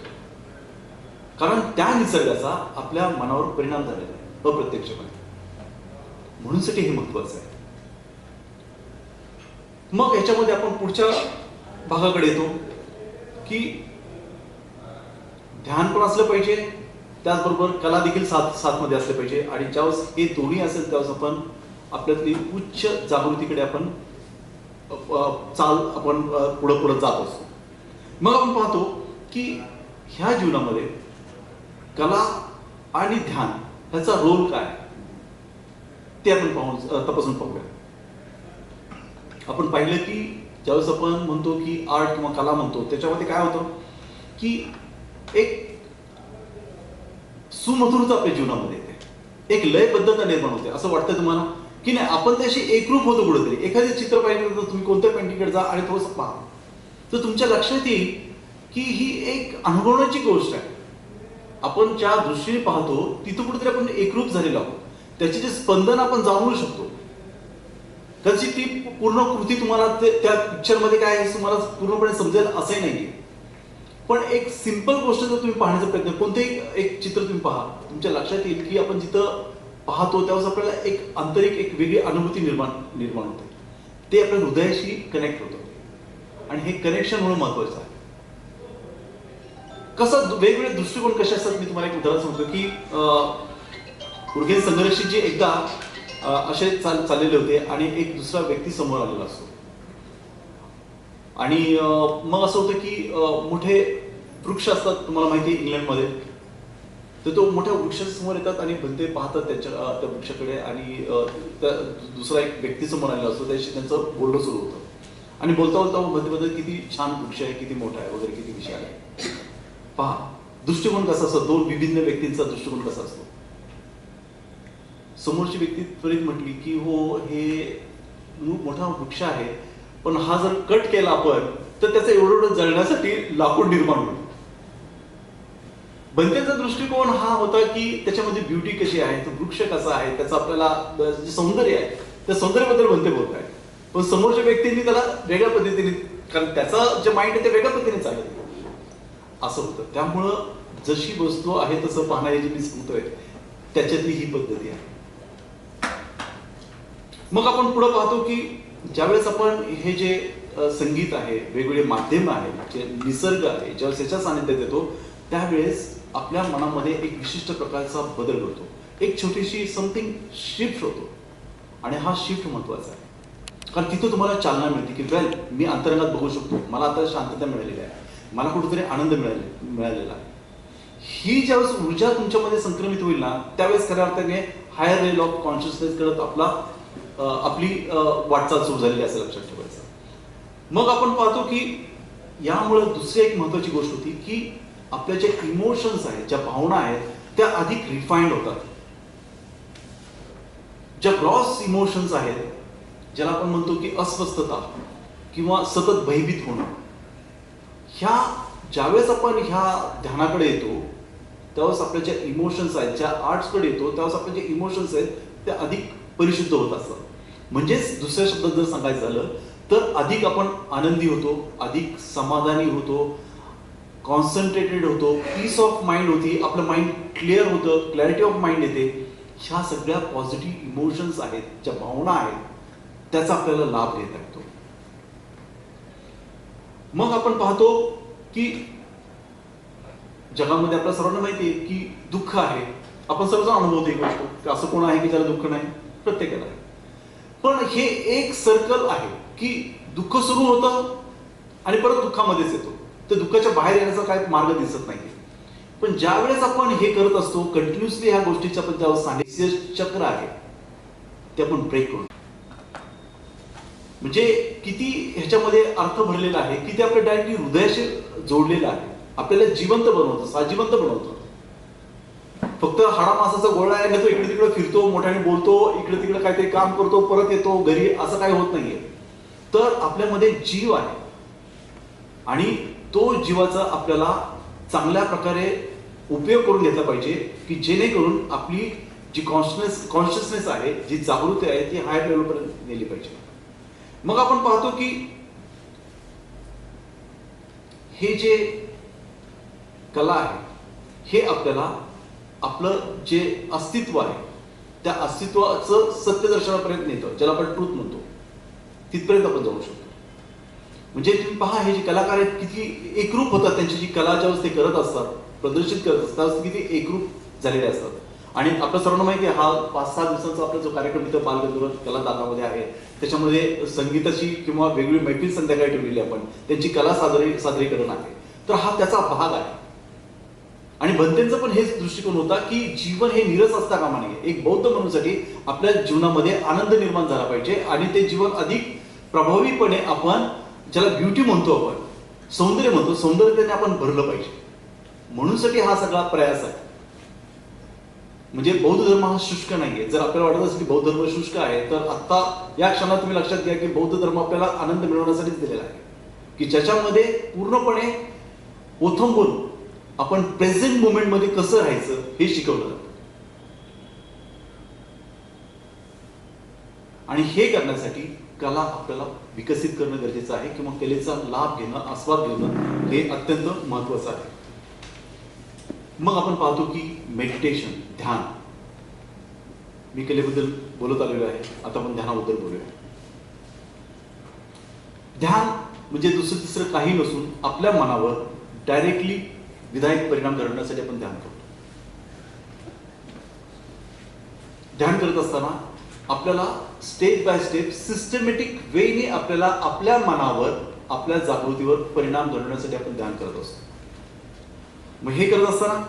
कारण त्या निसर्गाचा आपल्या मनावर परिणाम झालेला आहे अप्रत्यक्षपणे. म्हणूनसाठी हे महत्वाचं आहे. मग याच्यामध्ये आपण पुढच्या भागाकडे येतो की ध्यान पण असलं पाहिजे, त्याचबरोबर कला देखील साथमध्ये असले पाहिजे. आणि ज्यावेळेस हे दोन्ही असेल त्यावेळेस आपण आपल्यातली उच्च जागृतीकडे आपण पुढे जात असतो. मग आपण पाहतो की ह्या जीवनामध्ये कला आणि ध्यान ह्याचा रोल काय ते आपण तपासून पाहूया. आपण पाहिलं की ज्यावेळेस आपण म्हणतो की आर्ट किंवा कला म्हणतो त्याच्यामध्ये काय होतं की एक सुमधुरता आपल्या जीवनामध्ये येते, एक लयबद्धता निर्माण होते. असं वाटतं तुम्हाला की नाही आपण त्याशी एकरूप होतो कुठेतरी. एखादे चित्र पाहिलं तर तुम्ही कोणत्या पेंटिंगकडे जा आणि थोडंसं पहा तर तुमच्या लक्षात येईल की ही एक अनुभवण्याची गोष्ट आहे. आपण ज्या दृष्टीने पाहतो तिथं कुठेतरी आपण एकरूप झालेलो आहोत. त्याचे जे स्पंदन आपण जाणवू शकतो. त्याची ती पूर्ण कृती तुम्हाला त्या पिक्चरमध्ये काय आहे तुम्हाला पूर्णपणे समजेल असंही नाहीये, पण एक सिंपल गोष्ट जर तुम्ही पाहण्याचा प्रयत्न, कोणतेही एक चित्र तुम्ही पहा, तुमच्या लक्षात येईल की आपण जिथं पाहतो त्यावेळेस आपल्याला एक आंतरिक एक वेगळी अनुभूती निर्माण होते. ते आपल्या हृदयाशी कनेक्ट होतं आणि हे कनेक्शन म्हणून महत्वाचं आहे. कसं वेगवेगळे दृष्टिकोन कसे असतात मी तुम्हाला एक उदाहरण सांगतो की उर्गेन संघर्षजी एकदा असे चाललेले होते आणि एक दुसरा व्यक्ती समोर आलेला असतो आणि मग असं होतं की मोठे वृक्ष असतात, तुम्हाला माहिती आहे इंग्लंडमध्ये. तर तो मोठ्या वृक्षासमोर येतात आणि भलते पाहतात त्या वृक्षाकडे आणि दुसरा एक व्यक्ती समोर आलेला असतो, त्याशी त्यांचं बोलणं सुरू होतं आणि बोलता बोलता भलते किती छान वृक्ष आहे, किती मोठा आहे वगैरे, किती विषय आहे. पहा दृष्टिकोन कसा असतो, दोन विभिन्न व्यक्तींचा दृष्टिकोन कसा असतो. समोरची व्यक्ती त्वरित म्हटली की हो हे मोठा वृक्ष आहे, पण हा जर कट केला आपण तर त्याचं एवढं जळण्यासाठी लाकूड निर्माण होईल. बनतेचा दृष्टिकोन हा होता की त्याच्यामध्ये ब्युटी कशी आहे, तो वृक्ष कसा आहे, त्याचं आपल्याला जे सौंदर्य आहे त्या सौंदर्याबद्दल बनते बोलत आहे. पण समोरच्या व्यक्तींनी त्याला वेगळ्या पद्धतीने, कारण त्याचं जे माइंड आहे ते वेगळ्या पद्धतीने चालत असं होतं. त्यामुळं जशी वस्तू आहे तसं पाहण्याची जी मी सांगतोय त्याच्यातली ही पद्धती आहे. मग आपण पुढे पाहतो की ज्यावेळेस आपण हे जे संगीत आहे, वेगवेगळे माध्यम आहे, जे निसर्ग आहे, ज्यावेळेस याच्या सानिध्यात येतो त्यावेळेस आपल्या मनामध्ये एक विशिष्ट प्रकारचा बदल होतो, एक छोटीशी समथिंग शिफ्ट होतो आणि हा शिफ्ट महत्वाचा आहे. कारण तिथं तुम्हाला चालना मिळते की वेल मी अंतरंगात बघू शकतो, मला आता शांतता मिळालेली आहे, मला कुठेतरी आनंद मिळालेला आहे. ही ज्यावेळेस ऊर्जा तुमच्यामध्ये संक्रमित होईल ना त्यावेळेस खऱ्या अर्थाने हायर लेवल ऑफ कॉन्शियसनेस करत आपली वाटचाल सुरू झालेली असं लक्षात ठेवायचं. मग आपण पाहतो की यामुळे दुसरी एक महत्वाची गोष्ट होती की आपल्या ज्या इमोशन्स आहेत, ज्या भावना आहेत त्या अधिक रिफाईंड होतात. ज्या ग्रॉस इमोशन्स आहेत, ज्याला आपण म्हणतो की अस्वस्थता किंवा सतत भयभीत होणं, ह्या ज्यावेळेस आपण ह्या ध्यानाकडे येतो त्यावेळेस आपल्या ज्या इमोशन्स आहेत, ज्या आर्ट्सकडे येतो त्यावेळेस आपले जे इमोशन्स आहेत ते अधिक परिशुद्ध होत असतात. म्हणजेच दुसऱ्या शब्दात जर सांगायचं झालं तर अधिक आपण आनंदी होतो, अधिक समाधानी होतो, कॉन्सन्ट्रेटेड होतो, पीस ऑफ माइंड होती, आपलं माइंड क्लिअर होतं, क्लॅरिटी ऑफ माइंड येते. ह्या सगळ्या पॉझिटिव्ह इमोशन्स आहेत, ज्या भावना आहेत त्याचा आपल्याला लाभ घेता येतो. मग आपण पाहतो की जगामध्ये आपल्या सर्वांना माहिती आहे की दुःख आहे, आपण सर्वजण अनुभवतो एक गोष्ट, असं कोण आहे की ज्याला दुःख नाही, प्रत्येकाला आहे. पण हे एक सर्कल आहे की दुःख सुरू होतं आणि परत दुःखामध्येच येतो, तर दुःखाच्या बाहेर येण्याचा काही मार्ग दिसत नाही. पण ज्या वेळेस आपण हे करत असतो कंटिन्युअसली ह्या गोष्टीच्या आपण ज्यावेळेस सांगितले चक्र आहे ते आपण ब्रेक करू, म्हणजे किती ह्याच्यामध्ये अर्थ भरलेला आहे की ते आपल्या डायरेक्टली हृदयाशी जोडलेलं आहे, आपल्याला जिवंत बनवतं, साजिवंत बनवतं. फक्त हाडामासाचा गोळा आहे ना, तो इकडे तिकडे फिरतो, मोठ्याने बोलतो, इकडे तिकडे काहीतरी काम करतो, परत येतो घरी, असं काही होत नाहीये. तर आपल्यामध्ये जीव आहे आणि तो जीवाचा आपल्याला चांगल्या प्रकारे उपयोग करून घेतला पाहिजे की जेणेकरून आपली जी कॉन्शियसनेस आहे, जी जागृती आहे ती हायर लेवलपर्यंत नेली पाहिजे. मग आपण पाहतो की हे जे कला आहे हे आपल्याला आपलं जे अस्तित्व आहे त्या अस्तित्वाचं सत्यदर्शनापर्यंत नेतं, ज्याला आपण ट्रूथ म्हणतो, तिथपर्यंत आपण जाऊ शकतो. म्हणजे तुम्ही पहा हे जे कलाकार आहेत किती एकरूप होतात, त्यांची जी कला ज्यावेळेस ते करत असतात, प्रदर्शित करत असतात त्यावेळेस किती एकरूप झालेले असतात. आणि आपल्या सर्वांना माहिती आहे हा 5-6 दिवसांचा आपला जो कार्यक्रम इथं बालगंधर्व कलादानामध्ये आहे त्याच्यामध्ये संगीताची किंवा वेगवेगळी मैफिल संध्याकाळी ठेवलेली आपण, त्यांची कला सादरीकरण आहे. तर हा त्याचा भाग आहे. आणि बनतेंचा पण हेच दृष्टिकोन होता की जीवन हे निरस असता कामा नये. एक बौद्ध म्हणूसाठी आपल्या जीवनामध्ये आनंद निर्माण झाला पाहिजे आणि ते जीवन अधिक प्रभावीपणे आपण ज्याला ब्युटी म्हणतो, आपण सौंदर्य म्हणतो, सौंदर्याने आपण भरलं पाहिजे. म्हणूनसाठी हा सगळा प्रयास आहे. म्हणजे बौद्ध धर्म हा शुष्क नाहीये. जर आपल्याला वाटत असेल की बौद्ध धर्म शुष्क आहे तर आता या क्षणात तुम्ही लक्षात घ्या की बौद्ध धर्म आपल्याला आनंद मिळवण्यासाठीच दिलेला आहे, की ज्याच्यामध्ये पूर्णपणे ओथंबून आपण प्रेझेंट मोमेंट मध्ये कसं राहायचं हे शिकवलं जातं. आणि हे करण्यासाठी कला आपल्याला विकसित करणं गरजेचं आहे किंवा कलेचा लाभ घेणं, आस्वाद घेणं हे अत्यंत महत्वाचं आहे. मग आपण पाहतो की मेडिटेशन, ध्यान, मी कलेबद्दल बोलत आलेलो आहे, आता आपण ध्यानाबद्दल बोलूया. ध्यान म्हणजे दुसरं तिसरं काही नसून आपल्या मनावर डायरेक्टली विधायक परिणाम घडवण्यासाठी आपण ध्यान करतो. ध्यान करत असताना आपल्याला स्टेप बाय स्टेप सिस्टमॅटिक वेने आपल्याला आपल्या मनावर, आपल्या जागृतीवर परिणाम घडवण्यासाठी आपण ध्यान करत असतो. मग हे करत असताना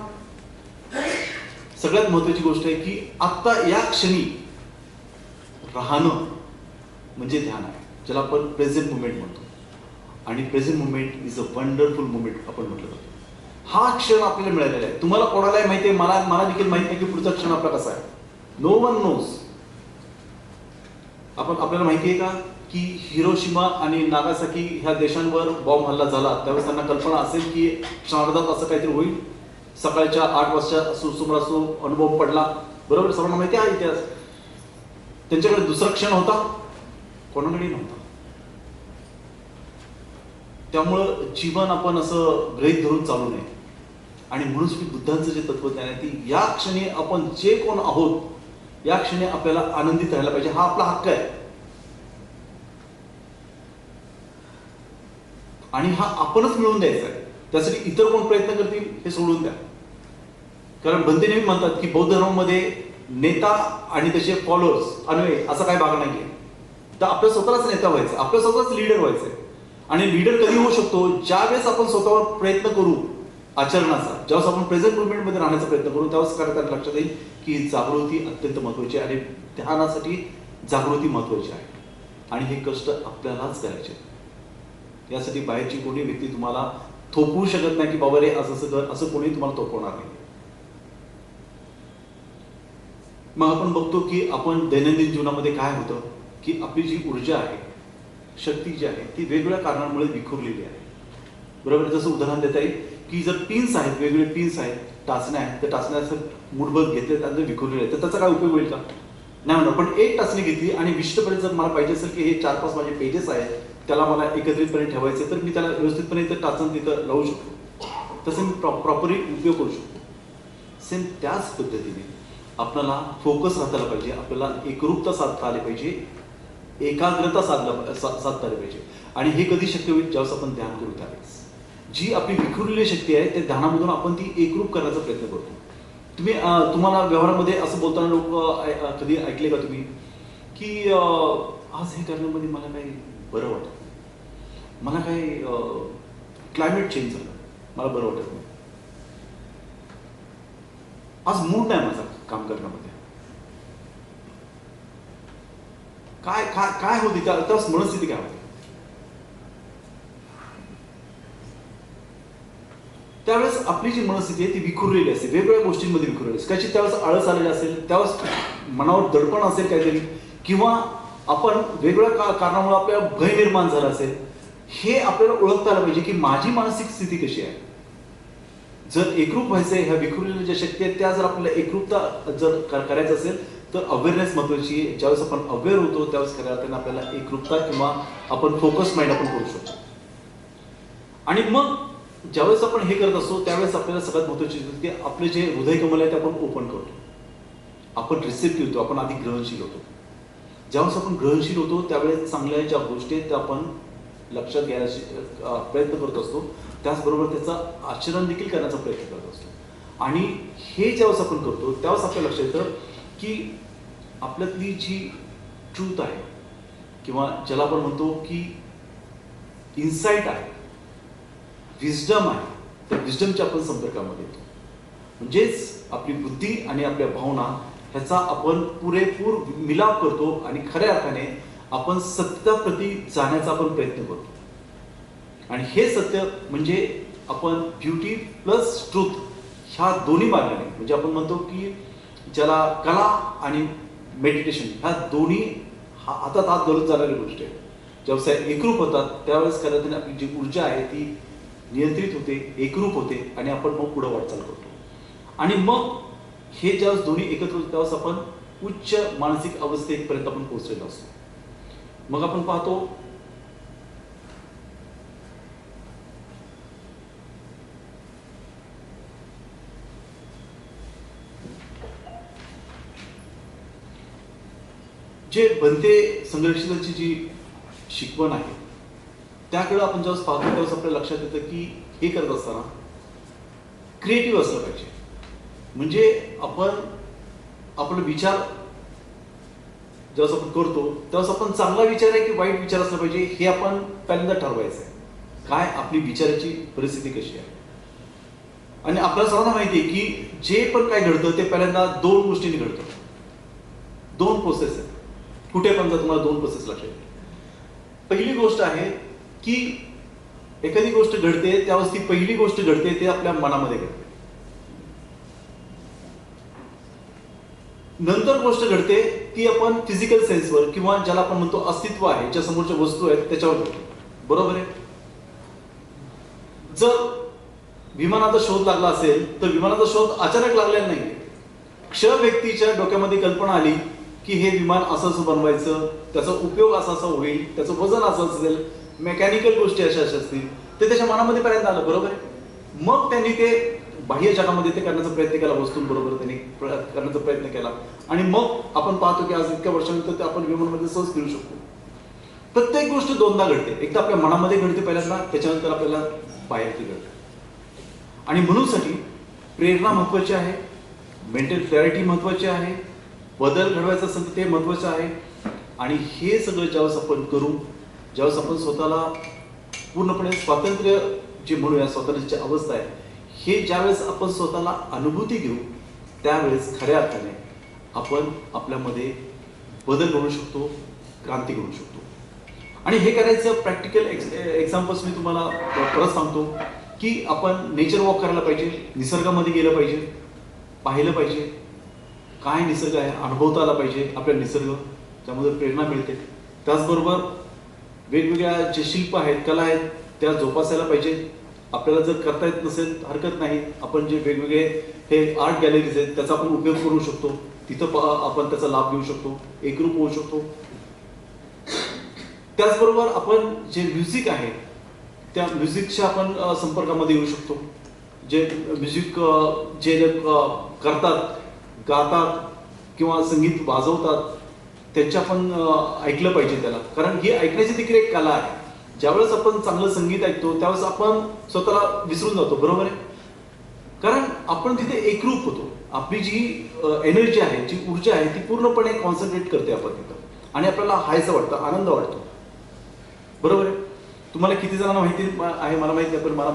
सगळ्यात महत्वाची गोष्ट आहे की आता या क्षणी राहणं म्हणजे ध्यान आहे, ज्याला आपण प्रेझेंट मुमेंट म्हणतो. आणि present moment is a wonderful moment आपण म्हटलं जातं. हा क्षण आपल्याला मिळालेला आहे. तुम्हाला कोणालाही माहिती आहे, मला देखील माहिती आहे की पुढचा क्षण आपला कसा आहे. No one knows. आपल्याला माहिती आहे का की हिरोशिमा आणि नागासाकी ह्या देशांवर बॉम्ब हल्ला झाला त्यावेळेस त्यांना कल्पना असेल की क्षणार्धात असं काहीतरी होईल. सकाळच्या 8 वाजता सुमारास तो अनुभव पडला. बरोबर, सर्वांना माहिती आहे इतिहास. त्यांच्याकडे दुसरा क्षण होता, कोणाकडे नव्हता. त्यामुळं जीवन आपण असं गृहीत धरून चालू नये. आणि म्हणून बुद्धांचं जे तत्वज्ञान आहे ती या क्षणी आपण जे कोण आहोत या क्षणी आपल्याला आनंदित राहायला पाहिजे. हा आपला हक्क आहे आणि हा आपणच मिळवून द्यायचा आहे. त्यासाठी इतर कोण प्रयत्न करतील हे सोडून द्या. कारण बंते नेहमी म्हणतात की बौद्ध धर्मामध्ये नेता आणि त्याचे फॉलोअर्स अन्वय असा काही भाग नाहीये. तर आपल्या स्वतःलाच नेता व्हायचं, आपल्या स्वतःच लीडर व्हायचंय. आणि लीडर कधी होऊ शकतो, ज्यावेळेस आपण स्वतःवर प्रयत्न करू आचरणाचा, ज्यावेळेस आपण प्रेझेंट मुवमेंटमध्ये राहण्याचा प्रयत्न करू, त्यावेळेस त्याला लक्षात येईल की जागृती अत्यंत महत्वाची आहे आणि ध्यानासाठी जागृती महत्वाची आहे. आणि हे कष्ट आपल्यालाच करायचे. यासाठी बाहेरची कोणी व्यक्ती तुम्हाला थोपवू शकत नाही की बाबा रे असं असं कर, असं कोणी तुम्हाला थोपवणार नाही. मग आपण बघतो की आपण दैनंदिन जीवनामध्ये काय होतं की आपली जी ऊर्जा आहे, शक्ती जी आहे ती वेगवेगळ्या कारणांमुळे विखुरलेली आहे. बरोबर, जसं उदाहरण देता येईल की जर पिन्स आहेत, वेगवेगळे पिन्स आहेत, टाचण्या आहेत, तर टाचण्या मूठभर घेतले त्यांचे विखुरलेले आहेत, तर त्याचा काय उपयोग होईल का? नाही म्हणणार. पण एक टाचणी घेतली आणि विशिष्टपणे जर मला पाहिजे असेल की हे 4-5 माझे पेजेस आहेत, त्याला मला एकत्रितपणे ठेवायचे, तर मी त्याला व्यवस्थितपणे इथं टाचण तिथं लावू शकतो. तसं मी प्रॉपरली उपयोग करू शकतो. सेम त्याच पद्धतीने आपल्याला फोकस राहता आला पाहिजे, आपल्याला एकरूपता साधता आली पाहिजे, एकाग्रता साधता आली पाहिजे. आणि हे कधी शक्य होईल, ज्यावेळेस आपण ध्यान करू त्यावेळेस जी आपली विखुरलेली शक्ती आहे त्या ध्यानामधून आपण ती एकरूप करण्याचा प्रयत्न करतो. तुम्हाला व्यवहारामध्ये असं बोलताना लोक कधी ऐकले का तुम्ही की आज हे करण्यामध्ये मला काही बरं वाटत नाही, मला काही क्लायमेट चेंज झालं, मला बरं वाटत नाही, आज मूड नाही माझा काम करण्यामध्ये. काय काय काय होती त्यावेळेस मनस्थिती काय होती? त्यावेळेस आपली जी मनस्थिती आहे ती विखुरलेली असते, वेगवेगळ्या गोष्टींमध्ये विखुरलेली असते. कदाचित त्यावेळेस आळस आलेला असेल, त्यावेळेस मनावर दडपण असेल काहीतरी, किंवा आपण वेगवेगळ्या कारणामुळे आपल्याला भय निर्माण झाला असेल. हे आपल्याला ओळखता आलं पाहिजे की माझी मानसिक स्थिती कशी आहे. जर एकरूप व्हायचंय, ह्या विखुरलेल्या ज्या शक्ती आहेत त्या जर आपल्याला एकरूपता जर करायचं असेल तर अवेअरनेस महत्वाची आहे. ज्यावेळेस आपण अवेअर होतो त्यावेळेस खऱ्या अर्थाने आपल्याला एकरूपता किंवा आपण फोकस माइंड आपण करू शकतो. आणि मग ज्यावेळेस आपण हे करत असतो त्यावेळेस आपल्याला सगळ्यात महत्वाची गोष्ट की आपले जे हृदय कमल आहे ते आपण ओपन करतो, आपण रिसिप्टिव्ह होतो, आपण आधी ग्रहणशील होतो. ज्यावेळेस आपण ग्रहणशील होतो त्यावेळेस चांगल्या ज्या गोष्टी आहेत त्या आपण लक्षात घ्यायचा प्रयत्न करत असतो, त्याचबरोबर त्याचं आचरण देखील करण्याचा प्रयत्न करत असतो. आणि हे ज्यावेळेस आपण करतो त्यावेळेस आपल्या लक्षात येतं की आपल्यातली जी ट्रूथ आहे किंवा ज्याला आपण म्हणतो की इन्साइट आहे, विजडम आहे, त्या विजडमच्या आपण संपर्कामध्ये येतो. म्हणजेच आपली बुद्धी आणि आपल्या भावना ह्याचा आपण पुरेपूर मिलाप करतो आणि खऱ्या अर्थाने आपण सत्याप्रती जाण्याचा आपण प्रयत्न करतो. आणि हे सत्य म्हणजे आपण ब्युटी प्लस ट्रूथ ह्या दोन्ही मार्गाने, म्हणजे आपण म्हणतो की ज्याला कला आणि मेडिटेशन ह्या दोन्ही हातात हात घालून जाणारी गोष्ट आहे. ज्यावेळेस एकरूप होतात त्यावेळेस खऱ्या अर्थाने आपली जी ऊर्जा आहे ती नियंत्रित होते, एकरूप होते आणि आपण मग पुढे वाटचाल करतो. आणि मग हे ज्यावेळेस दोन्ही एकत्र होते त्यावेळेस आपण उच्च मानसिक अवस्थेपर्यंत आपण पोहोचलेलो असतो. मग आपण पाहतो जे बनते संघर्षाची जी शिकवण आहे त्याकडे आपण जेव्हा पाहतो त्यावेळेस आपल्या लक्षात येतं की हे करत असताना क्रिएटिव्ह असलं पाहिजे. म्हणजे आपण आपला विचार जेव्हा आपण करतो तेव्हा आपण चांगला विचार आहे की वाईट विचार असला पाहिजे हे आपण पहिल्यांदा ठरवायचं आहे. काय आपली विचाराची परिस्थिती कशी आहे. आणि आपल्याला सर्वांना माहिती आहे की जे पण काय घडतं ते पहिल्यांदा दोन गोष्टींनी घडतं. दोन प्रोसेस आहेत. कुठे पण जर तुम्हाला दोन प्रोसेस लक्षात येईल. पहिली गोष्ट आहे की एखादी गोष्ट घडते त्यावेळेस ती पहिली गोष्ट घडते ते आपल्या मनामध्ये घडते. नंतर गोष्ट घडते ती आपण फिजिकल सेन्सवर किंवा ज्याला आपण म्हणतो अस्तित्व आहे ज्या समोरच्या वस्तू आहेत त्याच्यावर घडते. बरोबर आहे. जर विमानाचा शोध लागला असेल तर विमानाचा शोध अचानक लागलेला नाही. क्ष व्यक्तीच्या डोक्यामध्ये कल्पना आली की हे विमान असं असं बनवायचं, त्याचा उपयोग असा असा होईल, त्याचं वजन असं असेल, मेकॅनिकल गोष्टी अशा अशा असतील, ते त्याच्या मनामध्ये पर्यंत आलं. बरोबर आहे. मग त्यांनी ते बाह्य जगामध्ये ते करण्याचा प्रयत्न केला, वस्तूंबरोबर त्यांनी करण्याचा प्रयत्न केला आणि मग आपण पाहतो की आज इतक्या वर्षानंतर ते आपण विमानामध्ये सहज फिरू शकतो. प्रत्येक गोष्ट दोनदा घडते. एकदा आपल्या मनामध्ये घडते पहिल्यांदा, त्याच्यानंतर आपल्याला बाहेर ती घडते. आणि म्हणूनसाठी प्रेरणा महत्वाची आहे, मेंटल क्लॅरिटी महत्वाची आहे, बदल घडवायचा असेल तर ते महत्वाचं आहे. आणि हे सगळं ज्यावेळेस आपण करू, ज्यावेळेस आपण स्वतःला पूर्णपणे स्वातंत्र्य जे म्हणूया स्वतंत्र्याची अवस्था आहे, हे ज्यावेळेस आपण स्वतःला अनुभूती घेऊ त्यावेळेस खऱ्या अर्थाने आपण आपल्यामध्ये बदल घडवू शकतो, क्रांती घडवू शकतो. आणि हे करायचं प्रॅक्टिकल एक्झाम्पल्स मी तुम्हाला परत सांगतो की आपण नेचर वॉक करायला पाहिजे, निसर्गामध्ये गेलं पाहिजे, पाहिलं पाहिजे काय निसर्ग आहे, अनुभवता आला पाहिजे आपल्या निसर्ग, त्यामध्ये प्रेरणा मिळते. त्याचबरोबर वेगवेगळ्या जे शिल्प आहेत, कला आहेत त्या जोपासायला पाहिजे. आपल्याला जर करता येत नसेल हरकत नाही, आपण जे वेगवेगळे हे आर्ट गॅलरीज आहेत त्याचा आपण उपयोग करू शकतो. तिथं आपण त्याचा लाभ घेऊ शकतो, एकरूप होऊ शकतो. त्याचबरोबर आपण जे म्युझिक आहे त्या म्युझिकच्या आपण संपर्कामध्ये येऊ शकतो. जे म्युझिक जे करतात, गातात किंवा संगीत वाजवतात त्यांच्या आपण ऐकलं पाहिजे त्याला. कारण ही ऐकण्याची देखील एक कला आहे. ज्यावेळेस आपण चांगलं संगीत ऐकतो त्यावेळेस आपण स्वतःला विसरून जातो. बरोबर आहे. कारण आपण तिथे एकरूप होतो. आपली जी एनर्जी आहे, जी ऊर्जा आहे ती पूर्णपणे कॉन्सन्ट्रेट करते आपण तिथं आणि आपल्याला हायचं वाटतं, आनंद वाटतो. बरोबर आहे. तुम्हाला किती जणांना माहिती आहे मला माहिती आहे, पण मला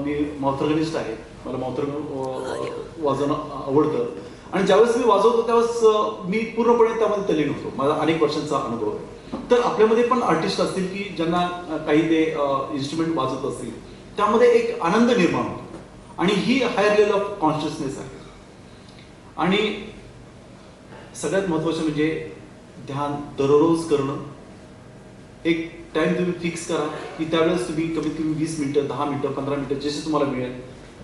मी माउथॉर्गनिस्ट आहे. मला माउथॉर्गन वाजवणं आवडतं आणि ज्यावेळेस मी वाजवतो त्यावेळेस मी पूर्णपणे त्यामध्ये तल्लीन होतो. माझा अनेक वर्षांचा अनुभव आहे. तर आपल्यामध्ये पण आर्टिस्ट असतील की ज्यांना काही ते इन्स्ट्रुमेंट वाजवत असतील, त्यामध्ये एक आनंद निर्माण होतो आणि ही हायर लेवल ऑफ कॉन्शियसनेस आहे. आणि सगळ्यात महत्त्वाचं म्हणजे ध्यान दररोज करणं. एक टाइम तुम्ही फिक्स करा की त्यावेळेस तुम्ही कमीत कमी 20 मिनिटं, 10 मिनिटं, 15 मिनिटं जसे तुम्हाला मिळेल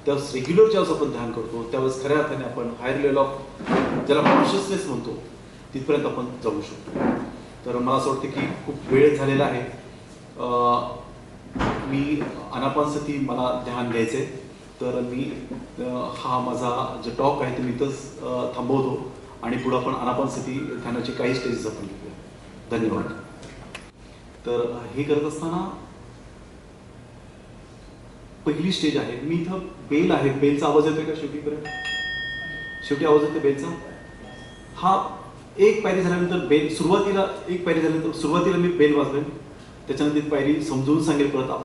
त्यावेळेस रेग्युलर ज्यावेळेस आपण ध्यान करतो त्यावेळेस खऱ्या अर्थाने आपण हायर लेवल ऑफ ज्याला कॉन्शियसनेस म्हणतो तिथपर्यंत आपण जाऊ शकतो. तर मला असं वाटतं की खूप वेळ झालेला आहे. मी आनापानसती मला ध्यान घ्यायचं आहे, तर मी हा माझा जो टॉक आहे तो मी इथंच थांबवतो आणि पुढं आपण आनापानसती ध्यानाचे काही स्टेजेस आपण घेऊया. धन्यवाद. तर हे करत असताना पहिली स्टेज आहे, मी इथं बेल आहे, बेलचा आवाज येतोय का शेवटीपर्यंत? शेवटी आवाज येतो बेलचा. हा एक पायरी झाल्यानंतर बेल सुरुवातीला, एक पायरी झाल्यानंतर सुरुवातीला मी बेल वाजवेन, त्याच्यानंतर पायरी समजून सांगेल परत.